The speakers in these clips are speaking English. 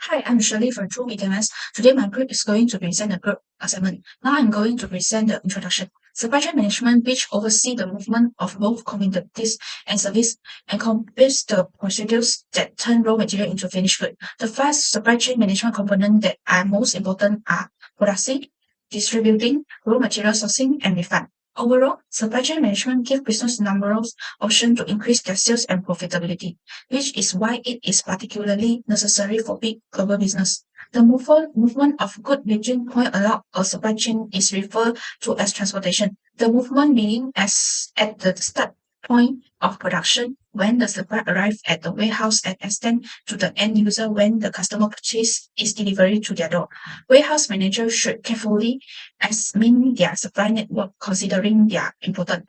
Hi, I'm Shirley from Btms. Today my group is going to present a group assignment. Now I'm going to present the introduction. Supply chain management, which oversee the movement of both commodities and service, encompasses the procedures that turn raw material into finished good. The five supply chain management components that are most important are production, distributing, raw material sourcing, and refund. Overall, supply chain management gives business numerous options to increase their sales and profitability, which is why it is particularly necessary for big global business. The movement of goods between point along a supply chain is referred to as transportation. The movement being as at the start point of production when the supply arrives at the warehouse and extend to the end user when the customer purchase is delivered to their door. Warehouse managers should carefully examine their supply network considering their importance.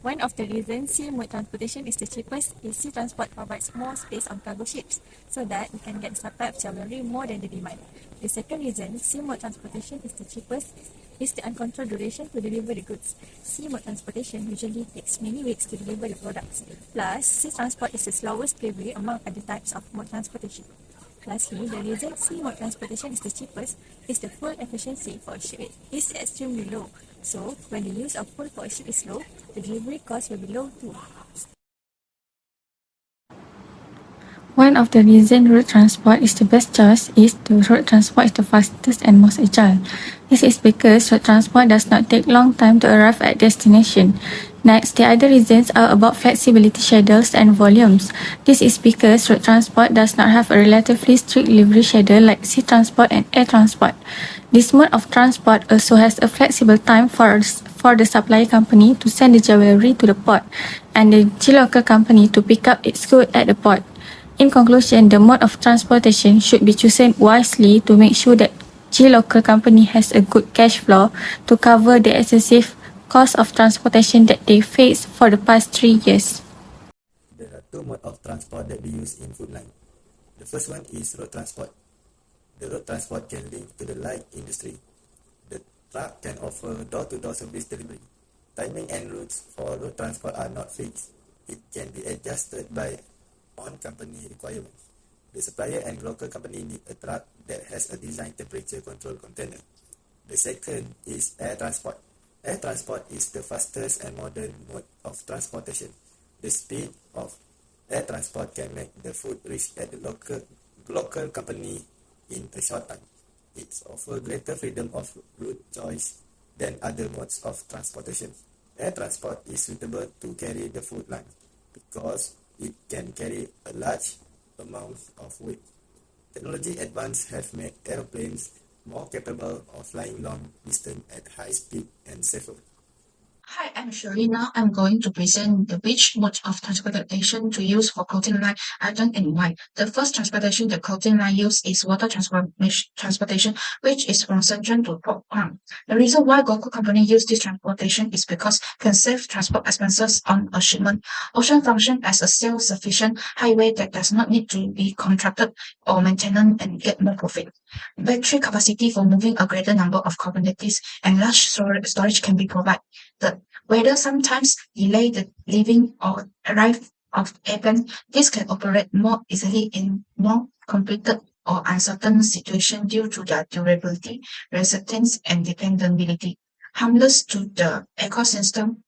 One of the reasons sea mode transportation is the cheapest is sea transport provides more space on cargo ships so that we can get the supply of jewelry more than the demand. The second reason sea mode transportation is the cheapest is the uncontrolled duration to deliver the goods. Sea mode transportation usually takes many weeks to deliver the products. Plus, sea transport is the slowest delivery among other types of mode transportation. Lastly, the reason sea mode transportation is the cheapest is the fuel efficiency for a ship is extremely low. So, when the use of fuel for a ship is low, the delivery cost will be low too. One of the reasons road transport is the best choice is the road transport is the fastest and most agile. This is because road transport does not take long time to arrive at destination. Next, the other reasons are about flexibility schedules and volumes. This is because road transport does not have a relatively strict delivery schedule like sea transport and air transport. This mode of transport also has a flexible time for the supply company to send the jewelry to the port and the local company to pick up its goods at the port. In conclusion, the mode of transportation should be chosen wisely to make sure that local company has a good cash flow to cover the excessive cost of transportation that they faced for the past 3 years. There are two modes of transport that we use in food line. The first one is road transport. The road transport can link to the light industry. The truck can offer door-to-door service delivery. Timing and routes for road transport are not fixed. It can be adjusted by on company requirements. The supplier and local company need a truck that has a designed temperature control container. The second is air transport. Air transport is the fastest and modern mode of transportation. The speed of air transport can make the food reach at the local company in a short time. It offers greater freedom of route choice than other modes of transportation. Air transport is suitable to carry the food line because it can carry a large amount of weight. Technology advances have made airplanes more capable of flying long distance at high speed and safer. Hi, I'm Shirley. Now I'm going to present the which mode of transportation to use for clothing line item and why. The first transportation the clothing line use is water transportation, which is from Central to Port Ground. The reason why Goku Company use this transportation is because can save transport expenses on a shipment. Ocean function as a self-sufficient highway that does not need to be contracted or maintained and get more profit. Battery capacity for moving a greater number of commodities and large storage can be provided. The weather sometimes delay the leaving or arrival of airplane. This can operate more easily in more complicated or uncertain situations due to their durability, resistance, and dependability. Harmless to the ecosystem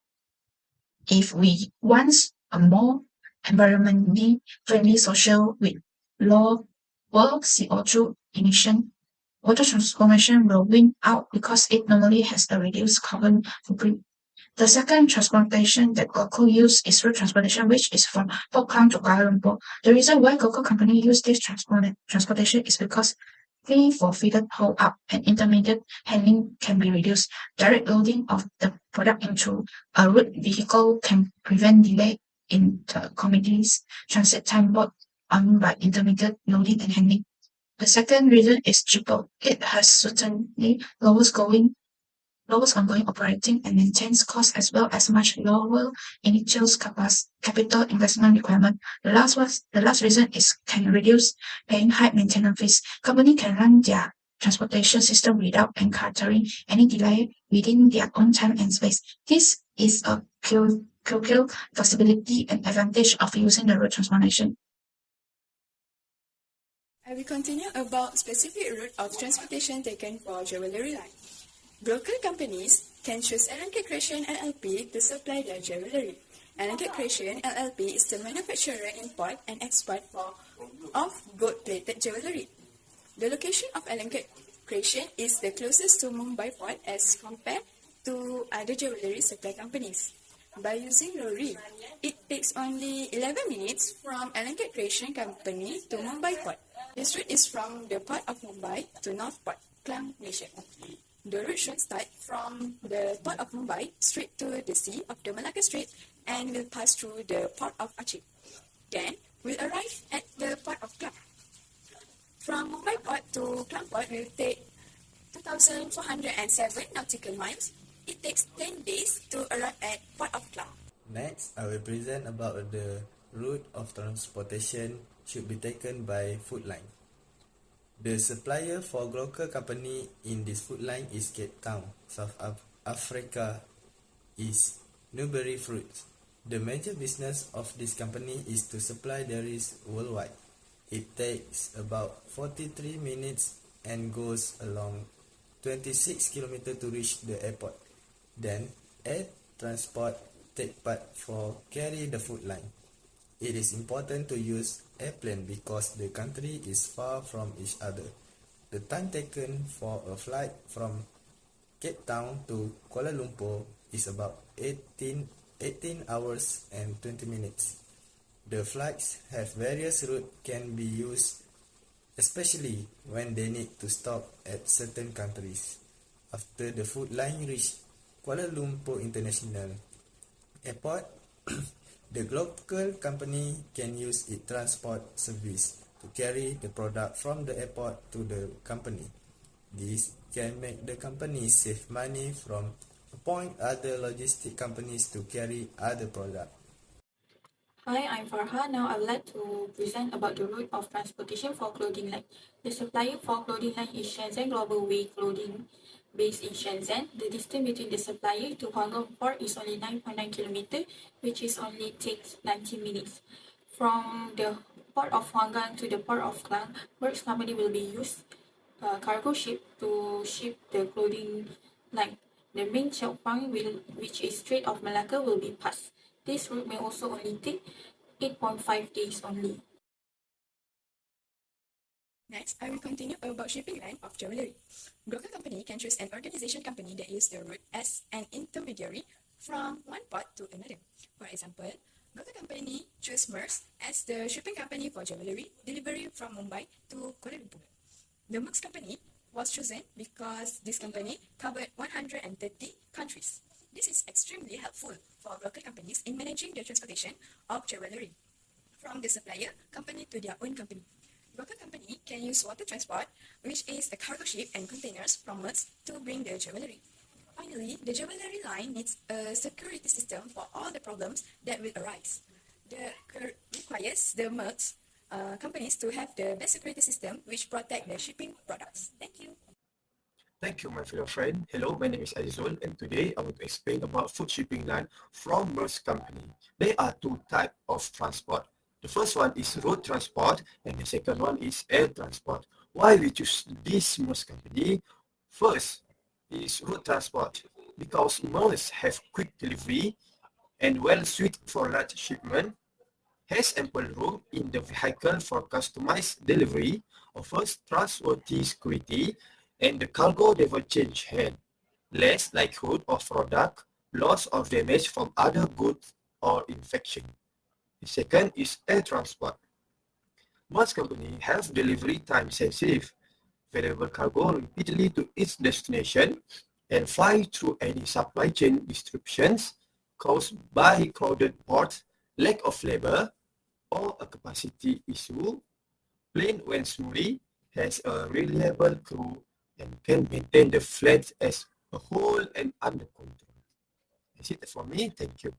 if we want a more environmentally friendly social with low CO2 emission. Water transformation will win out because it normally has a reduced carbon footprint. The second transportation that GoCo use is road transportation, which is from Port to Kuala Lumpur. The reason why GoCo company use this transportation is because fee for fitted hold up and intermediate handling can be reduced. Direct loading of the product into a road vehicle can prevent delay in the commodities transit time brought on by intermediate loading and handling. The second reason is cheaper. It has certainly lowest ongoing operating and maintenance costs as well as much lower initial capital investment requirement. The last reason is can reduce paying high maintenance fees. Company can run their transportation system without encountering any delay within their own time and space. This is a pure flexibility and advantage of using the road transportation. I will continue about specific route of transportation taken for jewelry line. Broker companies can choose LNK Creation LLP to supply their jewelry. LNK Creation LLP is the manufacturer, import and export of gold-plated jewelry. The location of LNK Creation is the closest to Mumbai port as compared to other jewelry supply companies. By using lorry, it takes only 11 minutes from LNK Creation Company to Mumbai port. This route is from the port of Mumbai to North Port, Klang, Malaysia. The route should start from the port of Mumbai straight to the sea of the Malacca Strait and will pass through the port of Aceh. Then will arrive at the port of Klang. From Mumbai port to Klang port will take 2,407 nautical miles. It takes 10 days to arrive at port of Klang. Next, I will present about the route of transportation should be taken by food line. The supplier for local company in this food line is Cape Town, South Africa is Newberry Fruits. The major business of this company is to supply dairies worldwide. It takes about 43 minutes and goes along 26 km to reach the airport. Then, air transport take part for carry the food line. It is important to use airplane because the country is far from each other. The time taken for a flight from Cape Town to Kuala Lumpur is about 18 hours and 20 minutes. The flights have various routes can be used, especially when they need to stop at certain countries. After the food line reach Kuala Lumpur International Airport, the local company can use its transport service to carry the product from the airport to the company. This can make the company save money from appoint other logistic companies to carry other products. Hi, I'm Farha. Now I would like to present about the route of transportation for clothing line. The supplier for clothing line is Shenzhen Global Way Clothing, based in Shenzhen. The distance between the supplier to Huanggang Port is only 9.9 km, which is only takes 90 minutes. From the port of Huanggang to the port of Klang, Works Company will be used cargo ship to ship the clothing line. The main checkpoint, which is Strait of Malacca, will be passed. This route may also only take 8.5 days only. Next, I will continue about shipping line of jewelry. Broker company can choose an organization company that uses the route as an intermediary from one port to another. For example, broker company choose MERS as the shipping company for jewelry delivery from Mumbai to Kuala Lumpur. The MERS company was chosen because this company covered 130 countries. This is extremely helpful for broker companies in managing the transportation of jewelry from the supplier company to their own company. Broker company can use water transport, which is the cargo ship and containers from MERS to bring the jewelry. Finally, the jewelry line needs a security system for all the problems that will arise. The requires the MERS companies to have the best security system which protect the shipping products. Thank you. Thank you, my fellow friend. Hello, my name is Azizul, and today I want to explain about food shipping line from MERS company. There are two types of transport. The first one is road transport, and the second one is air transport. Why we choose this MERS company? First is road transport, because MERS have quick delivery and well suited for large shipment, has ample room in the vehicle for customized delivery, offers trustworthy security, and the cargo never change hand. Less likelihood of product loss or damage from other goods or infection. The second is air transport. Most companies have delivery time sensitive, valuable cargo repeatedly to its destination, and fly through any supply chain disruptions caused by crowded ports, lack of labor, or a capacity issue. Plane when smoothly, has a reliable crew, and can maintain the flight as a whole and under control. That's it for me. Thank you.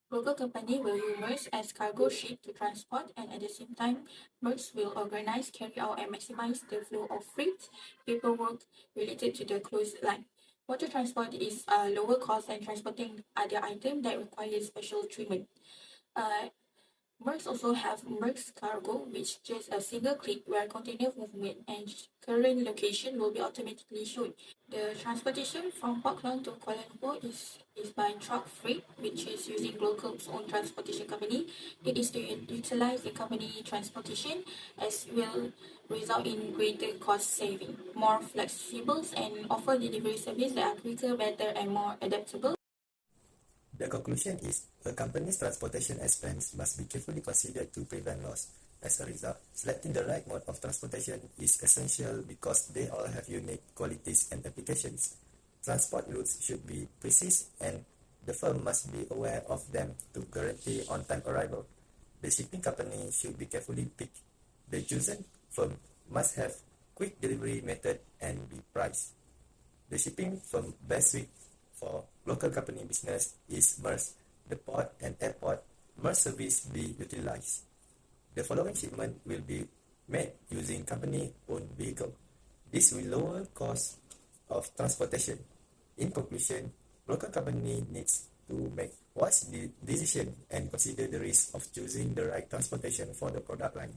Broker company will use MERS as cargo ship to transport, and at the same time, MERS will organize, carry out, and maximize the flow of freight, paperwork related to the closed line. Water transport is lower cost than transporting other items that require special treatment. Uh, Mercs also have Mercs Cargo, which just a single click where container movement and current location will be automatically shown. The transportation from Auckland to Kuala Lumpur is by truck freight, which is using Glocal's own transportation company. It is to utilize the company transportation as will result in greater cost saving, more flexible and offer delivery service that are quicker, better and more adaptable. The conclusion is a company's transportation expense must be carefully considered to prevent loss. As a result, selecting the right mode of transportation is essential because they all have unique qualities and applications. Transport routes should be precise and the firm must be aware of them to guarantee on-time arrival. The shipping company should be carefully picked. The chosen firm must have quick delivery method and be priced. The shipping firm best suited for local company business is MERS. The port and airport MERS service be utilized. The following shipment will be made using company-owned vehicle. This will lower cost of transportation. In conclusion, local company needs to make wise decision and consider the risk of choosing the right transportation for the product line.